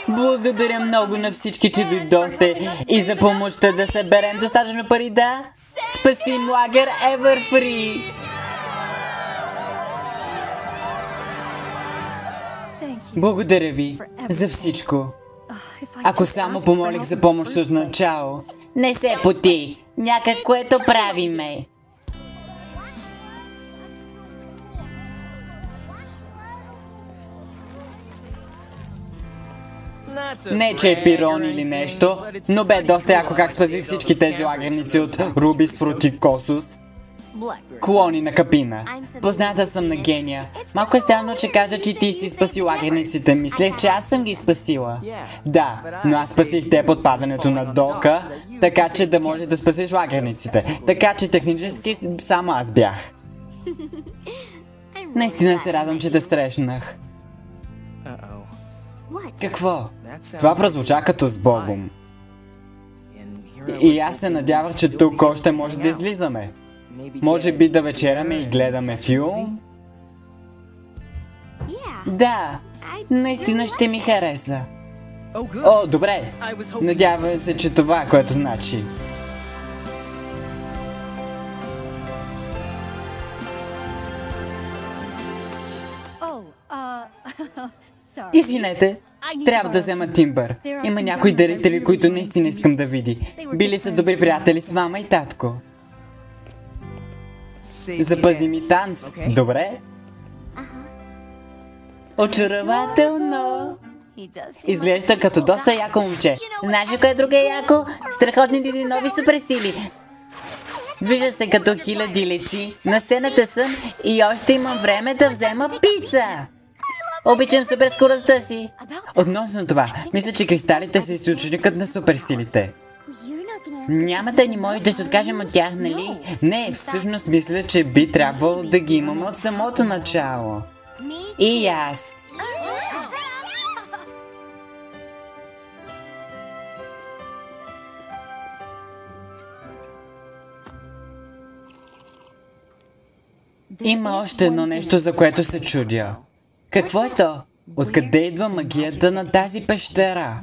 Благодаря много на всички, че дойдохте и за помощта да съберем достатъчно пари да спасим лагер ЕвърФрии. Благодаря ви за всичко. Ако само помолих за помощ от начало. Не се поти. Някак, което правиме. Не, че е пирон или нещо, но бе доста яко как спасих всички тези лагерници от Рубис, Фрутикосус. Клони на капина. Позната съм на гения. Малко е странно, че кажа, че ти си спаси лагерниците. Мислех, че аз съм ги спасила. Да, но аз спасих те под падането на дока, така че да може да спасиш лагерниците. Така че технически само аз бях. Наистина се радвам, че те срещнах. Какво? Това прозвуча като с Богом. И аз се надявах, че тук още може да излизаме. Може би да вечеряме и гледаме филм? Да, наистина ще ми хареса. О, добре. Надявам се, че това, което значи. Извинете, трябва да взема Тимбър. Има някои дарители, които наистина искам да види. Били са добри приятели с мама и татко. Запази ми танц, добре? Очарователно! Изглежда като доста яко момче. Знаеш ли кое е друга яко? Страхотните ни нови суперсили. Вижда се като хиляди лици. На сцената съм и още имам време да взема пица. Обичам суперскоростта си. Относно това, мисля, че кристалите са източникът на суперсилите. Няма да ни може да се откажем от тях, нали? Не, всъщност мисля, че би трябвало да ги имаме от самото начало. И аз. Има още едно нещо, за което се чудя. Какво е то? Откъде идва магията на тази пещера?